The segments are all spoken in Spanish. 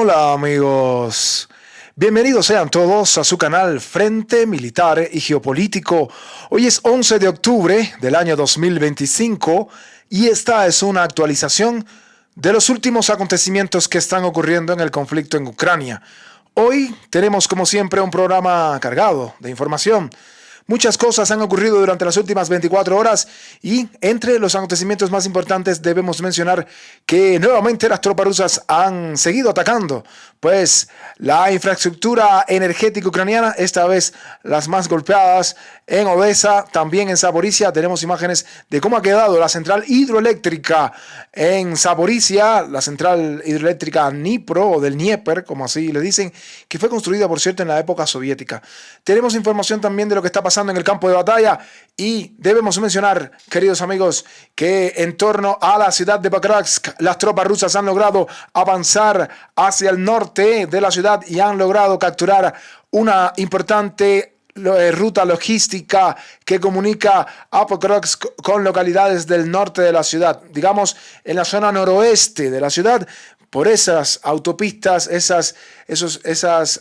Hola amigos, bienvenidos sean todos a su canal Frente Militar y Geopolítico. Hoy es 11 de octubre del año 2025 y esta es una actualización de los últimos acontecimientos que están ocurriendo en el conflicto en Ucrania. Hoy tenemos como siempre un programa cargado de información. Muchas cosas han ocurrido durante las últimas 24 horas y entre los acontecimientos más importantes debemos mencionar que nuevamente las tropas rusas han seguido atacando, pues la infraestructura energética ucraniana, esta vez las más golpeadas en Odessa, también en Zaporizhia. Tenemos imágenes de cómo ha quedado la central hidroeléctrica en Zaporizhia, la central hidroeléctrica Dnipro o del Dnieper, como así le dicen, que fue construida, por cierto, en la época soviética. Tenemos información también de lo que está pasando en el campo de batalla y debemos mencionar, queridos amigos, que en torno a la ciudad de Pakrovsk, las tropas rusas han logrado avanzar hacia el norte de la ciudad y han logrado capturar una importante ruta logística que comunica a Pakrovsk con localidades del norte de la ciudad, digamos en la zona noroeste de la ciudad. Por esas autopistas, esas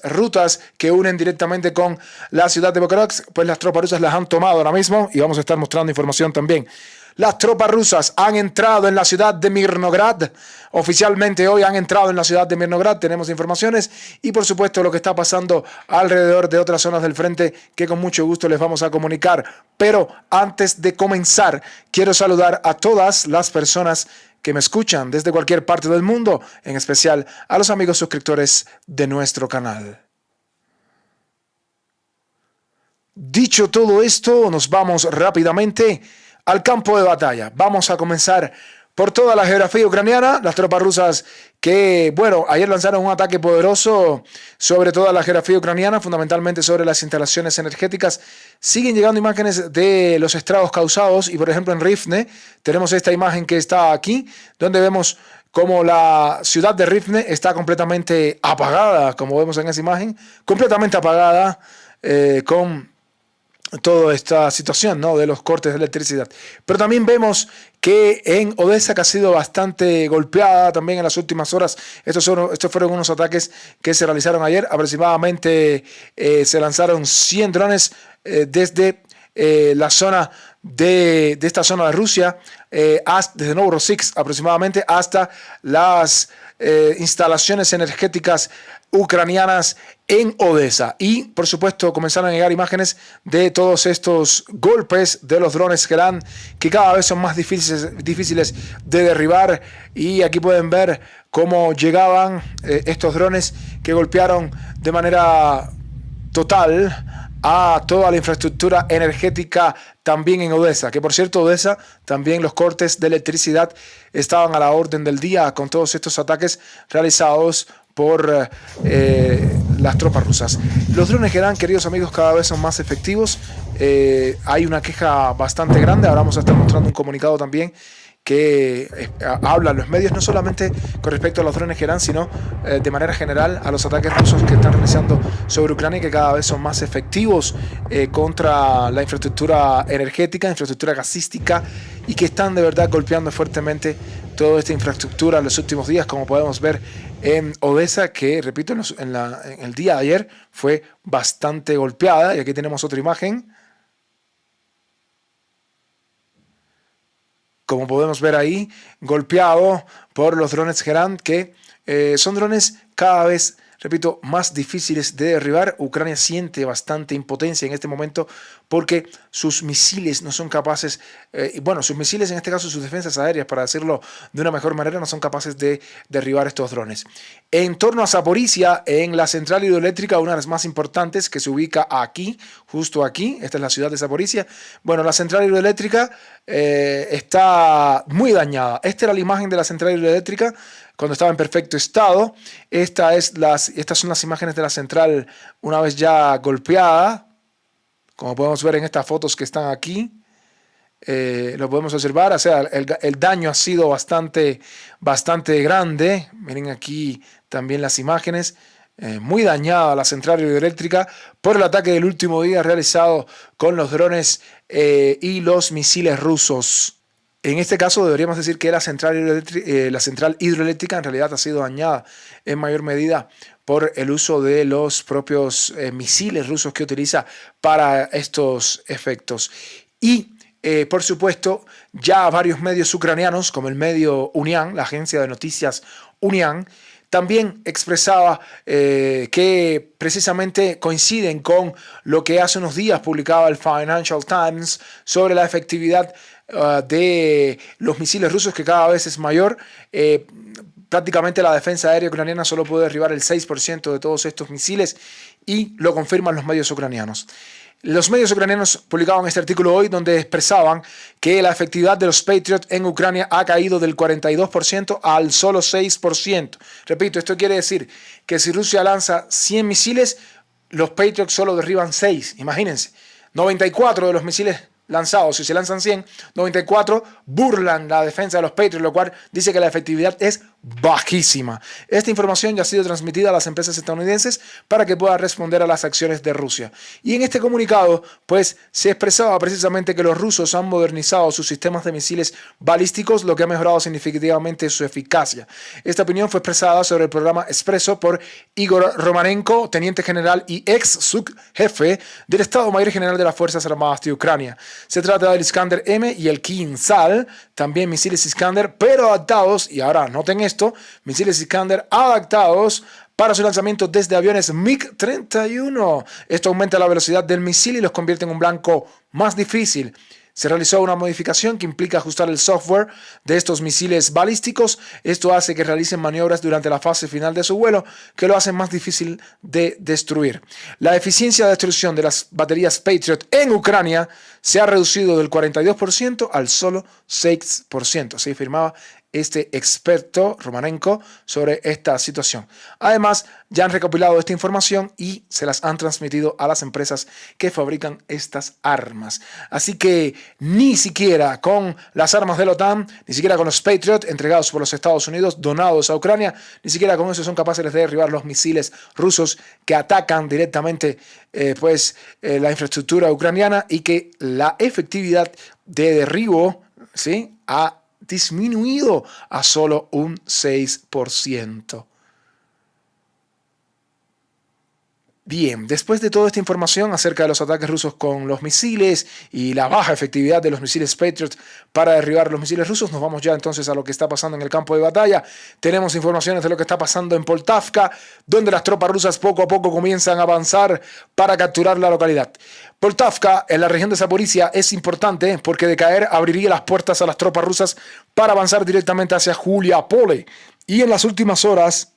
rutas que unen directamente con la ciudad de Pakrovsk, pues las tropas rusas las han tomado ahora mismo y vamos a estar mostrando información también. Las tropas rusas han entrado en la ciudad de Mirnograd. Oficialmente hoy han entrado en la ciudad de Mirnograd. Tenemos informaciones y por supuesto lo que está pasando alrededor de otras zonas del frente que con mucho gusto les vamos a comunicar. Pero antes de comenzar, quiero saludar a todas las personas que me escuchan desde cualquier parte del mundo, en especial a los amigos suscriptores de nuestro canal. Dicho todo esto, nos vamos rápidamente al campo de batalla. Vamos a comenzar por toda la geografía ucraniana. Las tropas rusas que, ayer lanzaron un ataque poderoso sobre toda la geografía ucraniana, fundamentalmente sobre las instalaciones energéticas. Siguen llegando imágenes de los estragos causados y, por ejemplo, en Rivne tenemos esta imagen que está aquí, donde vemos como la ciudad de Rivne está completamente apagada, como vemos en esa imagen, completamente apagada con toda esta situación, ¿no?, de los cortes de electricidad. Pero también vemos que en Odessa, que ha sido bastante golpeada también en las últimas horas, estos fueron unos ataques que se realizaron ayer. Aproximadamente se lanzaron 100 drones desde la zona de esta zona de Rusia, desde Novorossiysk aproximadamente hasta las instalaciones energéticas ucranianas en Odessa. Y por supuesto comenzaron a llegar imágenes de todos estos golpes de los drones Gerán, que cada vez son más difíciles de derribar. Y aquí pueden ver cómo llegaban estos drones que golpearon de manera total a toda la infraestructura energética también en Odessa, que por cierto Odessa también los cortes de electricidad estaban a la orden del día con todos estos ataques realizados por las tropas rusas. Los drones Gerán, queridos amigos, cada vez son más efectivos. Hay una queja bastante grande. Ahora vamos a estar mostrando un comunicado también que habla a los medios, no solamente con respecto a los drones Gerán, sino de manera general a los ataques rusos que están realizando sobre Ucrania, que cada vez son más efectivos contra la infraestructura energética, infraestructura gasística, y que están de verdad golpeando fuertemente toda esta infraestructura en los últimos días, como podemos ver en Odessa, que, repito, en el día de ayer fue bastante golpeada. Y aquí tenemos otra imagen. Como podemos ver ahí, golpeado por los drones Gerán, que son drones cada vez, repito, más difíciles de derribar. Ucrania siente bastante impotencia en este momento porque sus misiles no son capaces, sus misiles, en este caso sus defensas aéreas, para decirlo de una mejor manera, no son capaces de derribar estos drones. En torno a Zaporizhia, en la central hidroeléctrica, una de las más importantes, que se ubica aquí, justo aquí, esta es la ciudad de Zaporizhia. La central hidroeléctrica está muy dañada. Esta era la imagen de la central hidroeléctrica cuando estaba en perfecto estado. Estas son las imágenes de la central una vez ya golpeada, como podemos ver en estas fotos que están aquí. Lo podemos observar, o sea, el daño ha sido bastante grande. Miren aquí también las imágenes. Muy dañada la central hidroeléctrica por el ataque del último día realizado con los drones y los misiles rusos. En este caso deberíamos decir que la central hidroeléctrica en realidad ha sido dañada en mayor medida por el uso de los propios misiles rusos que utiliza para estos efectos. Y por supuesto, ya varios medios ucranianos, como el medio Unian, la agencia de noticias Unian, también expresaba que precisamente coinciden con lo que hace unos días publicaba el Financial Times sobre la efectividad de los misiles rusos, que cada vez es mayor. Prácticamente la defensa aérea ucraniana solo puede derribar el 6% de todos estos misiles, y lo confirman los medios ucranianos. Los medios ucranianos publicaban este artículo hoy donde expresaban que la efectividad de los Patriot en Ucrania ha caído del 42% al solo 6%. Repito, esto quiere decir que si Rusia lanza 100 misiles, los Patriot solo derriban 6. Imagínense, 94 de los misiles lanzados, si se lanzan 100, 94 burlan la defensa de los Patriots, lo cual dice que la efectividad es bajísima. Esta información ya ha sido transmitida a las empresas estadounidenses para que puedan responder a las acciones de Rusia. Y en este comunicado, pues, se expresaba precisamente que los rusos han modernizado sus sistemas de misiles balísticos, lo que ha mejorado significativamente su eficacia. Esta opinión fue expresada sobre el programa Expreso por Igor Romanenko, teniente general y ex subjefe del Estado Mayor General de las Fuerzas Armadas de Ucrania. Se trata del Iskander-M y el Kinzhal, también misiles Iskander, pero adaptados, y ahora noten esto, misiles Iskander adaptados para su lanzamiento desde aviones MiG-31. Esto aumenta la velocidad del misil y los convierte en un blanco más difícil. Se realizó una modificación que implica ajustar el software de estos misiles balísticos. Esto hace que realicen maniobras durante la fase final de su vuelo, que lo hacen más difícil de destruir. La eficiencia de destrucción de las baterías Patriot en Ucrania se ha reducido del 42% al solo 6%. Así afirmaba este experto Romanenko sobre esta situación. Además, ya han recopilado esta información y se las han transmitido a las empresas que fabrican estas armas. Así que ni siquiera con las armas de la OTAN, ni siquiera con los Patriot entregados por los Estados Unidos, donados a Ucrania, ni siquiera con eso son capaces de derribar los misiles rusos que atacan directamente la infraestructura ucraniana, y que la efectividad de derribo, ¿sí?, ha disminuido a solo un 6%. Bien, después de toda esta información acerca de los ataques rusos con los misiles y la baja efectividad de los misiles Patriot para derribar los misiles rusos, nos vamos ya entonces a lo que está pasando en el campo de batalla. Tenemos informaciones de lo que está pasando en Poltavka, donde las tropas rusas poco a poco comienzan a avanzar para capturar la localidad. Poltavka, en la región de Zaporizhia, es importante porque de caer abriría las puertas a las tropas rusas para avanzar directamente hacia Juliapole. Y en las últimas horas,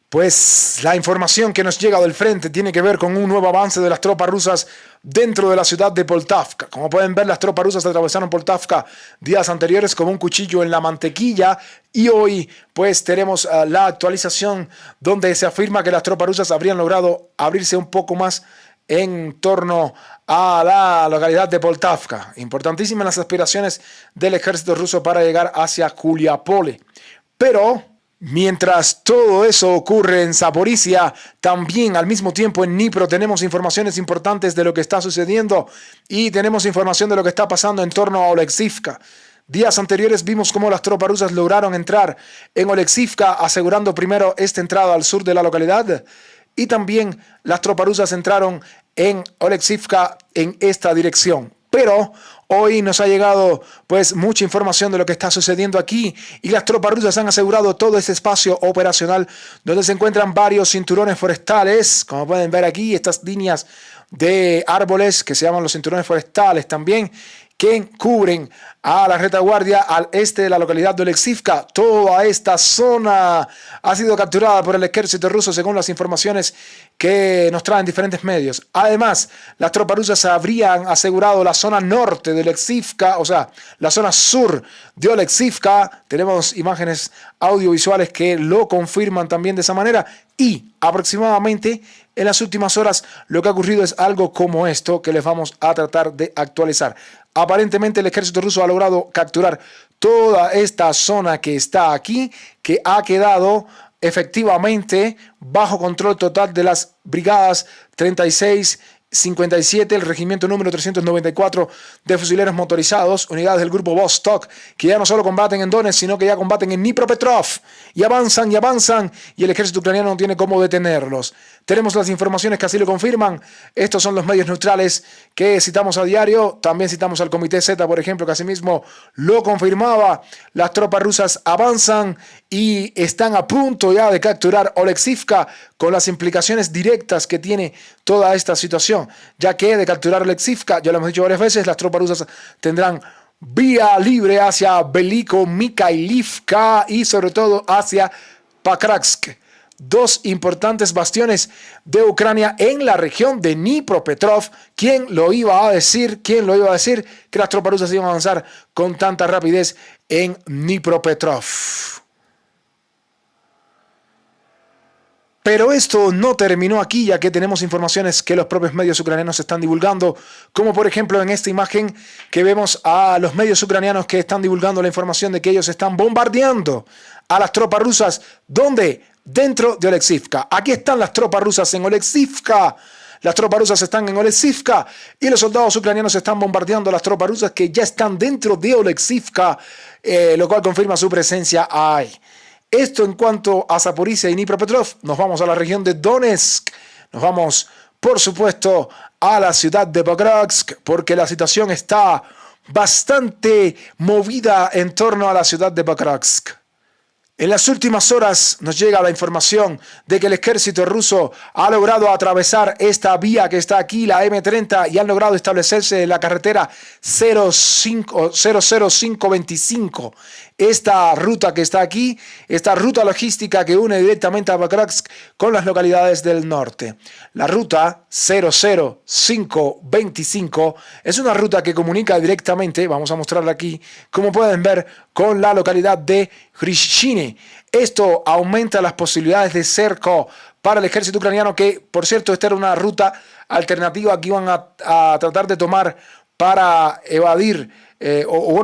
pues la información que nos llega del frente tiene que ver con un nuevo avance de las tropas rusas dentro de la ciudad de Poltavka. Como pueden ver, las tropas rusas atravesaron Poltavka días anteriores como un cuchillo en la mantequilla, y hoy pues tenemos la actualización donde se afirma que las tropas rusas habrían logrado abrirse un poco más en torno a la localidad de Poltavka. Importantísimas las aspiraciones del ejército ruso para llegar hacia Juliapole. Pero mientras todo eso ocurre en Zaporizhia, también al mismo tiempo en Dnipro tenemos informaciones importantes de lo que está sucediendo, y tenemos información de lo que está pasando en torno a Oleksivka. Días anteriores vimos cómo las tropas rusas lograron entrar en Oleksivka, asegurando primero esta entrada al sur de la localidad, y también las tropas rusas entraron en Oleksivka en esta dirección. Pero hoy nos ha llegado pues mucha información de lo que está sucediendo aquí, y las tropas rusas han asegurado todo ese espacio operacional donde se encuentran varios cinturones forestales, como pueden ver aquí, estas líneas de árboles que se llaman los cinturones forestales también, que cubren a la retaguardia al este de la localidad de Oleksivka. Toda esta zona ha sido capturada por el ejército ruso según las informaciones que nos traen diferentes medios. Además, las tropas rusas habrían asegurado la zona norte de Oleksivka, o sea, la zona sur de Oleksivka. Tenemos imágenes audiovisuales que lo confirman también de esa manera, y aproximadamente en las últimas horas lo que ha ocurrido es algo como esto que les vamos a tratar de actualizar. Aparentemente el ejército ruso ha logrado capturar toda esta zona que está aquí, que ha quedado efectivamente bajo control total de las brigadas 36 57, el regimiento número 394 de fusileros motorizados, unidades del grupo Vostok, que ya no solo combaten en Donetsk, sino que ya combaten en Dnipropetrovsk, y avanzan, y el ejército ucraniano no tiene cómo detenerlos. Tenemos las informaciones que así lo confirman. Estos son los medios neutrales que citamos a diario. También citamos al Comité Z, por ejemplo, que asimismo lo confirmaba. Las tropas rusas avanzan y están a punto ya de capturar Oleksivka, con las implicaciones directas que tiene toda esta situación, ya que de capturar Oleksivka, ya lo hemos dicho varias veces, las tropas rusas tendrán vía libre hacia Veliko Mikhailivka y sobre todo hacia Pakratsk, dos importantes bastiones de Ucrania en la región de Dnipropetrovsk. ¿Quién lo iba a decir? ¿Quién lo iba a decir que las tropas rusas iban a avanzar con tanta rapidez en Dnipropetrovsk? Pero esto no terminó aquí, ya que tenemos informaciones que los propios medios ucranianos están divulgando, como por ejemplo en esta imagen que vemos a los medios ucranianos que están divulgando la información de que ellos están bombardeando a las tropas rusas. ¿Dónde? Dentro de Oleksivka. Aquí están las tropas rusas en Oleksivka. Las tropas rusas están en Oleksivka y los soldados ucranianos están bombardeando a las tropas rusas que ya están dentro de Oleksivka, lo cual confirma su presencia ahí. Esto en cuanto a Zaporizhia y Dnipropetrovsk. Nos vamos a la región de Donetsk. Nos vamos, por supuesto, a la ciudad de Pakratsk, porque la situación está bastante movida en torno a la ciudad de Pakratsk. En las últimas horas nos llega la información de que el ejército ruso ha logrado atravesar esta vía que está aquí, la M30, y han logrado establecerse en la carretera 00525. Esta ruta que está aquí, esta ruta logística que une directamente a Pakratsk con las localidades del norte. La ruta 00525 es una ruta que comunica directamente, vamos a mostrarla aquí, como pueden ver, con la localidad de Hryshchiny. Esto aumenta las posibilidades de cerco para el ejército ucraniano, que, por cierto, esta era una ruta alternativa que iban a tratar de tomar para evadir,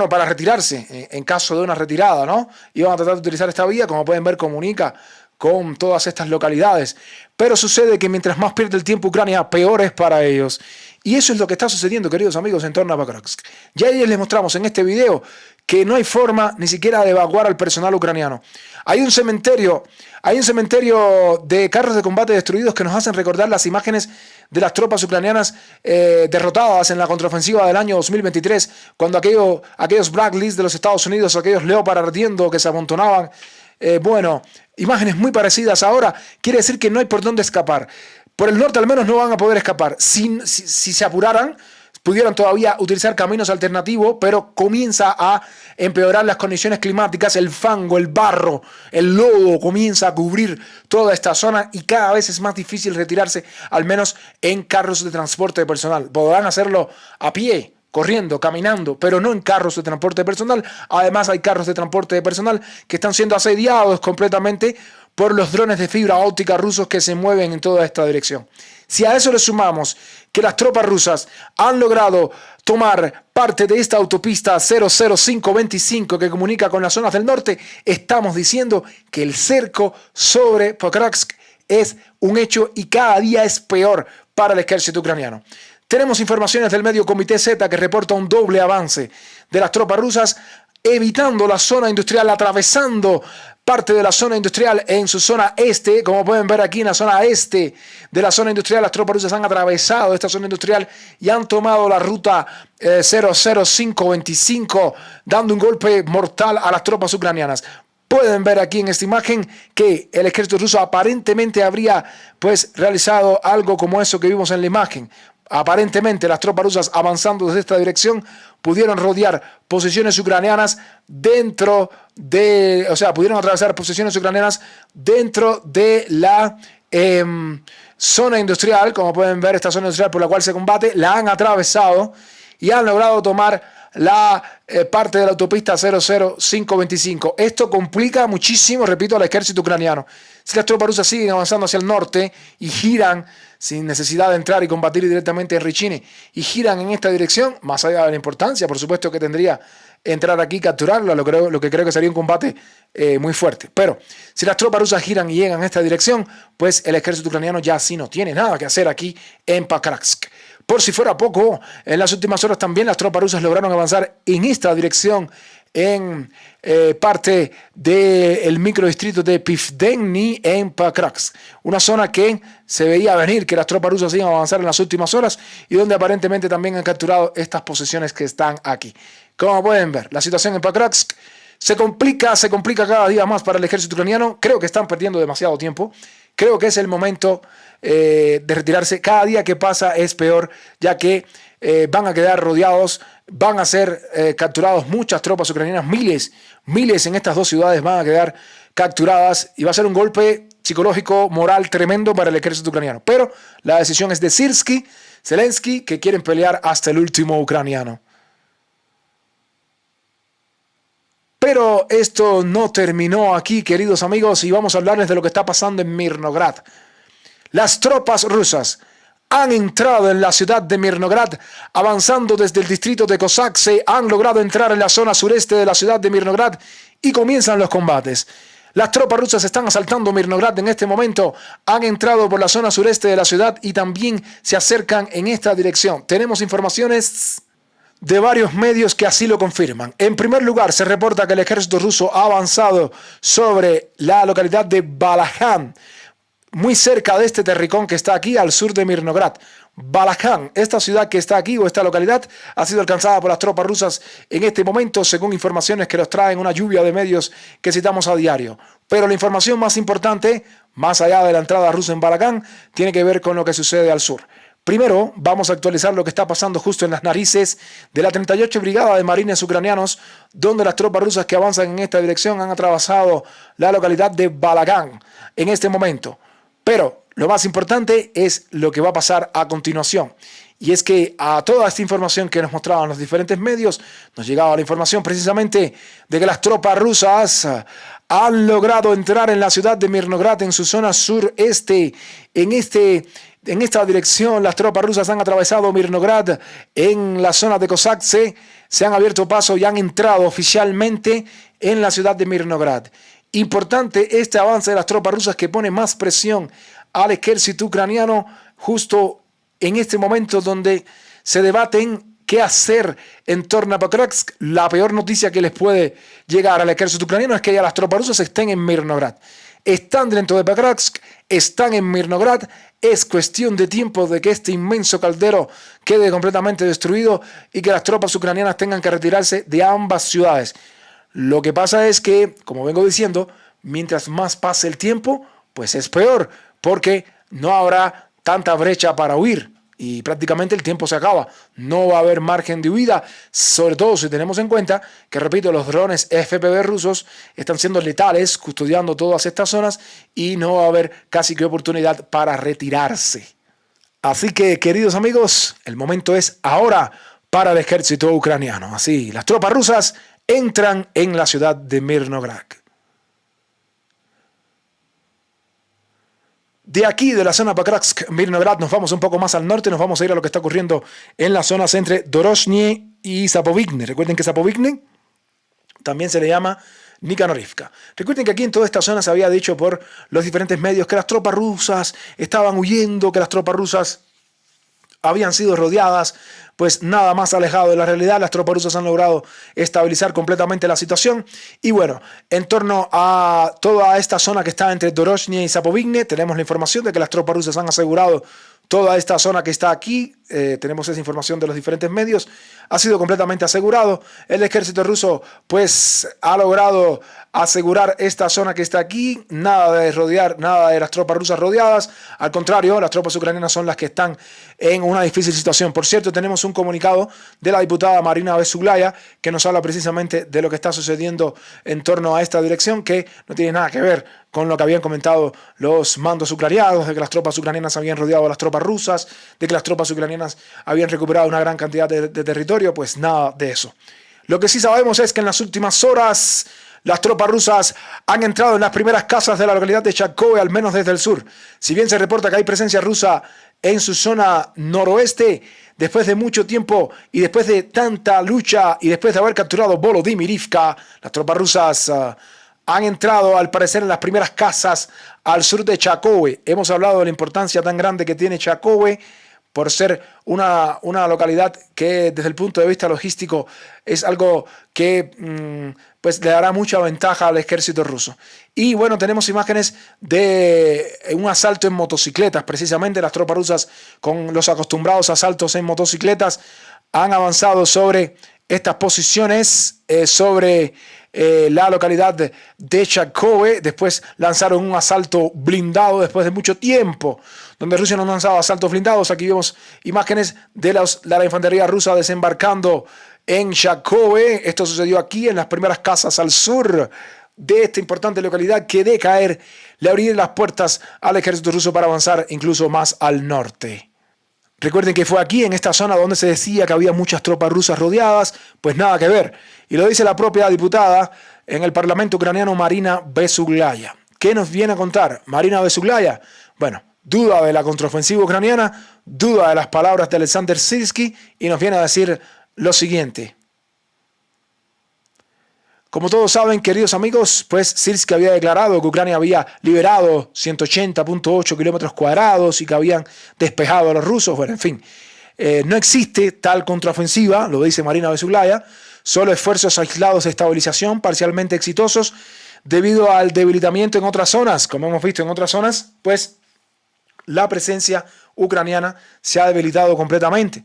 para retirarse en caso de una retirada, ¿no? Iban a tratar de utilizar esta vía, como pueden ver, comunica con todas estas localidades. Pero sucede que mientras más pierde el tiempo Ucrania, peor es para ellos. Y eso es lo que está sucediendo, queridos amigos, en torno a Pakratsk. Ya ayer les mostramos en este video que no hay forma ni siquiera de evacuar al personal ucraniano. Hay un cementerio de carros de combate destruidos que nos hacen recordar las imágenes de las tropas ucranianas derrotadas en la contraofensiva del año 2023, cuando aquellos Black Lists de los Estados Unidos, aquellos Leopard ardiendo que se amontonaban. Imágenes muy parecidas. Ahora quiere decir que no hay por dónde escapar. Por el norte al menos no van a poder escapar. Si se apuraran, pudieran todavía utilizar caminos alternativos, pero comienza a empeorar las condiciones climáticas, el fango, el barro, el lodo comienza a cubrir toda esta zona y cada vez es más difícil retirarse, al menos en carros de transporte de personal. Podrán hacerlo a pie, corriendo, caminando, pero no en carros de transporte personal. Además hay carros de transporte de personal que están siendo asediados completamente por los drones de fibra óptica rusos que se mueven en toda esta dirección. Si a eso le sumamos que las tropas rusas han logrado tomar parte de esta autopista 00525 que comunica con las zonas del norte, estamos diciendo que el cerco sobre Pakratsk es un hecho y cada día es peor para el ejército ucraniano. Tenemos informaciones del medio Comité Z que reporta un doble avance de las tropas rusas, evitando la zona industrial, atravesando parte de la zona industrial en su zona este. Como pueden ver aquí en la zona este de la zona industrial, las tropas rusas han atravesado esta zona industrial y han tomado la ruta 00525, dando un golpe mortal a las tropas ucranianas. Pueden ver aquí en esta imagen que el ejército ruso aparentemente habría realizado algo como eso que vimos en la imagen. Aparentemente las tropas rusas, avanzando desde esta dirección, pudieron rodear posiciones ucranianas pudieron atravesar posiciones ucranianas dentro de la zona industrial. Como pueden ver, esta zona industrial por la cual se combate, la han atravesado y han logrado tomar la parte de la autopista 00525. Esto complica muchísimo, repito, al ejército ucraniano. Si las tropas rusas siguen avanzando hacia el norte y giran sin necesidad de entrar y combatir directamente en Richine, y giran en esta dirección, más allá de la importancia, por supuesto, que tendría entrar aquí y capturarla, lo que creo que sería un combate muy fuerte. Pero si las tropas rusas giran y llegan en esta dirección, pues el ejército ucraniano ya sí no tiene nada que hacer aquí en Pakrovsk. Por si fuera poco, en las últimas horas también las tropas rusas lograron avanzar en esta dirección en parte del microdistrito de Pivdenny en Pakrovsk, una zona que se veía venir que las tropas rusas iban a avanzar en las últimas horas y donde aparentemente también han capturado estas posesiones que están aquí. Como pueden ver, la situación en Pakrovsk se complica cada día más para el ejército ucraniano. Creo que están perdiendo demasiado tiempo. Creo que es el momento de retirarse. Cada día que pasa es peor, ya que van a quedar rodeados, van a ser capturados muchas tropas ucranianas, miles en estas dos ciudades van a quedar capturadas y va a ser un golpe psicológico, moral tremendo para el ejército ucraniano. Pero la decisión es de Zelensky, que quieren pelear hasta el último ucraniano. Pero esto no terminó aquí, queridos amigos, y vamos a hablarles de lo que está pasando en Mirnograd. Las tropas rusas han entrado en la ciudad de Mirnograd, avanzando desde el distrito de Kozakse, han logrado entrar en la zona sureste de la ciudad de Mirnograd y comienzan los combates. Las tropas rusas están asaltando Mirnograd en este momento, han entrado por la zona sureste de la ciudad y también se acercan en esta dirección. Tenemos informaciones de varios medios que así lo confirman. En primer lugar, se reporta que el ejército ruso ha avanzado sobre la localidad de Balajan, muy cerca de este terricón que está aquí al sur de Mirnograd. Balajan, esta ciudad que está aquí o esta localidad, ha sido alcanzada por las tropas rusas en este momento, según informaciones que nos traen una lluvia de medios que citamos a diario. Pero la información más importante, más allá de la entrada rusa en Balajan, tiene que ver con lo que sucede al sur. Primero, vamos a actualizar lo que está pasando justo en las narices de la 38 Brigada de Marines Ucranianos, donde las tropas rusas que avanzan en esta dirección han atravesado la localidad de Balagan en este momento. Pero lo más importante es lo que va a pasar a continuación. Y es que a toda esta información que nos mostraban los diferentes medios, nos llegaba la información precisamente de que las tropas rusas han logrado entrar en la ciudad de Mirnograd en su zona sureste. En esta dirección, las tropas rusas han atravesado Mirnograd en la zona de Kozakse, se han abierto paso y han entrado oficialmente en la ciudad de Mirnograd. Importante este avance de las tropas rusas que pone más presión al ejército ucraniano justo en este momento donde se debaten qué hacer en torno a Pakrovsk. La peor noticia que les puede llegar al ejército ucraniano es que ya las tropas rusas estén en Mirnograd. Están dentro de Pakrovsk, están en Mirnograd. Es cuestión de tiempo de que este inmenso caldero quede completamente destruido y que las tropas ucranianas tengan que retirarse de ambas ciudades. Lo que pasa es que, como vengo diciendo, mientras más pase el tiempo, pues es peor, porque no habrá tanta brecha para huir y prácticamente el tiempo se acaba. No va a haber margen de huida, sobre todo si tenemos en cuenta que, repito, los drones FPV rusos están siendo letales, custodiando todas estas zonas y no va a haber casi que oportunidad para retirarse. Así que, queridos amigos, el momento es ahora para el ejército ucraniano. Así, las tropas rusas entran en la ciudad de Mirnograd. De aquí, de la zona Pakrovsk, Mirnograd, nos vamos un poco más al norte, nos vamos a ir a lo que está ocurriendo en las zonas entre Doroshny y Zapovikne. Recuerden que Zapovikne también se le llama Nikanorivka. Recuerden que aquí en toda esta zona se había dicho por los diferentes medios que las tropas rusas estaban huyendo, que las tropas rusas habían sido rodeadas. Pues nada más alejado de la realidad. Las tropas rusas han logrado estabilizar completamente la situación. Y bueno, en torno a toda esta zona que está entre Doroshny y Zapovikne, tenemos la información de que las tropas rusas han asegurado toda esta zona que está aquí. Tenemos esa información de los diferentes medios. Ha sido completamente asegurado. El ejército ruso pues ha logrado asegurar esta zona que está aquí. Nada de rodear, nada de las tropas rusas rodeadas. Al contrario, las tropas ucranianas son las que están en una difícil situación. Por cierto, tenemos un comunicado de la diputada Marina Besuglaya que nos habla precisamente de lo que está sucediendo en torno a esta dirección, que no tiene nada que ver con lo que habían comentado los mandos ucranianos, de que las tropas ucranianas habían rodeado a las tropas rusas, de que las tropas ucranianas habían recuperado una gran cantidad de territorio. Pues nada de eso. Lo que sí sabemos es que en las últimas horas las tropas rusas han entrado en las primeras casas de la localidad de Charkove, al menos desde el sur. Si bien se reporta que hay presencia rusa en su zona noroeste, después de mucho tiempo y después de tanta lucha y después de haber capturado Volodymyr-Ivka, las tropas rusas han entrado al parecer en las primeras casas al sur de Chakove. Hemos hablado de la importancia tan grande que tiene Chakove por ser una localidad que desde el punto de vista logístico es algo que pues le dará mucha ventaja al ejército ruso. Y bueno, tenemos imágenes de un asalto en motocicletas, precisamente las tropas rusas con los acostumbrados asaltos en motocicletas han avanzado sobre estas posiciones, sobre la localidad de Chakove. Después lanzaron un asalto blindado después de mucho tiempo, donde Rusia no lanzaba asaltos blindados. Aquí vemos imágenes de la infantería rusa desembarcando en Chakove. Esto sucedió aquí en las primeras casas al sur de esta importante localidad que de caer le abriría las puertas al ejército ruso para avanzar incluso más al norte. Recuerden que fue aquí, en esta zona, donde se decía que había muchas tropas rusas rodeadas. Pues nada que ver. Y lo dice la propia diputada en el Parlamento ucraniano, Marina Besuglaya. ¿Qué nos viene a contar Marina Besuglaya? Bueno, duda de la contraofensiva ucraniana, duda de las palabras de Alexander Sirski y nos viene a decir lo siguiente. Como todos saben, queridos amigos, pues Sirski había declarado que Ucrania había liberado 180.8 kilómetros cuadrados y que habían despejado a los rusos. Bueno, en fin, no existe tal contraofensiva, lo dice Marina Besuglaya, solo esfuerzos aislados de estabilización parcialmente exitosos debido al debilitamiento en otras zonas. Como hemos visto en otras zonas, pues la presencia ucraniana se ha debilitado completamente.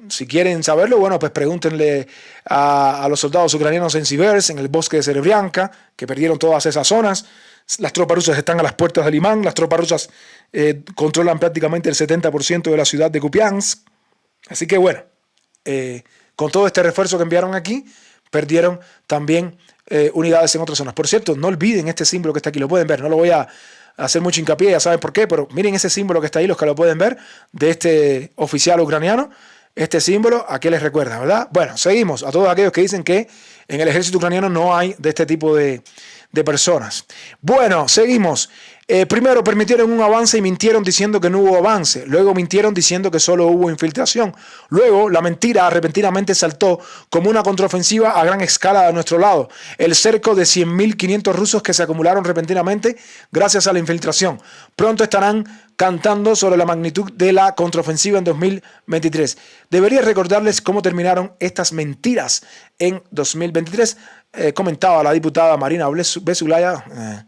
Si quieren saberlo, bueno, pues pregúntenle a los soldados ucranianos en Sivers, en el bosque de Serebrianka, que perdieron todas esas zonas. Las tropas rusas están a las puertas de Limán. Las tropas rusas controlan prácticamente el 70% de la ciudad de Kupiansk. Así que bueno, con todo este refuerzo que enviaron aquí, perdieron también unidades en otras zonas. Por cierto, no olviden este símbolo que está aquí, lo pueden ver, no lo voy a hacer mucho hincapié, ya saben por qué, pero miren ese símbolo que está ahí, los que lo pueden ver, de este oficial ucraniano. Este símbolo, ¿a qué les recuerda, verdad? Bueno, seguimos a todos aquellos que dicen que en el ejército ucraniano no hay de este tipo de personas. Bueno, seguimos. Primero permitieron un avance y mintieron diciendo que no hubo avance. Luego mintieron diciendo que solo hubo infiltración. Luego la mentira repentinamente saltó como una contraofensiva a gran escala de nuestro lado. El cerco de 100.500 rusos que se acumularon repentinamente gracias a la infiltración. Pronto estarán cantando sobre la magnitud de la contraofensiva en 2023. Debería recordarles cómo terminaron estas mentiras en 2023. Comentaba la diputada Marina Besuglaya,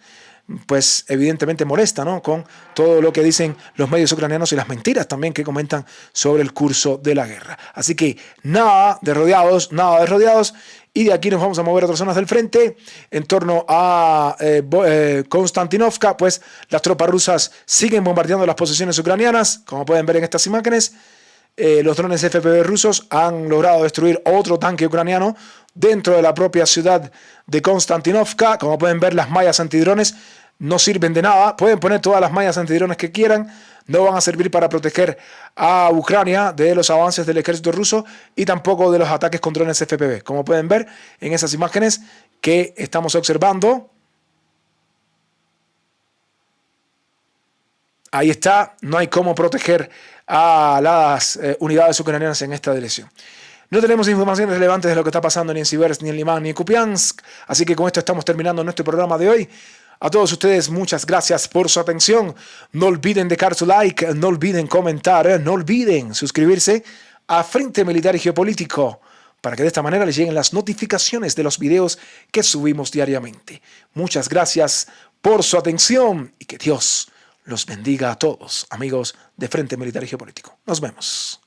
pues evidentemente molesta, ¿no?, con todo lo que dicen los medios ucranianos y las mentiras también que comentan sobre el curso de la guerra. Así que nada de rodeados, y de aquí nos vamos a mover a otras zonas del frente. En torno a Konstantinovka, pues las tropas rusas siguen bombardeando las posiciones ucranianas, como pueden ver en estas imágenes. Los drones FPV rusos han logrado destruir otro tanque ucraniano dentro de la propia ciudad de Konstantinovka. Como pueden ver, las mallas antidrones no sirven de nada. Pueden poner todas las mallas antidrones que quieran, no van a servir para proteger a Ucrania de los avances del ejército ruso y tampoco de los ataques con drones FPV. Como pueden ver en esas imágenes que estamos observando, ahí está, no hay cómo proteger a las unidades ucranianas en esta dirección. No tenemos informaciones relevantes de lo que está pasando ni en Sivers, ni en Limán, ni en Kupiansk, así que con esto estamos terminando nuestro programa de hoy. A todos ustedes, muchas gracias por su atención. No olviden dejar su like, no olviden comentar, no olviden suscribirse a Frente Militar y Geopolítico, para que de esta manera les lleguen las notificaciones de los videos que subimos diariamente. Muchas gracias por su atención y que Dios los bendiga a todos, amigos de Frente Militar y Geopolítico. Nos vemos.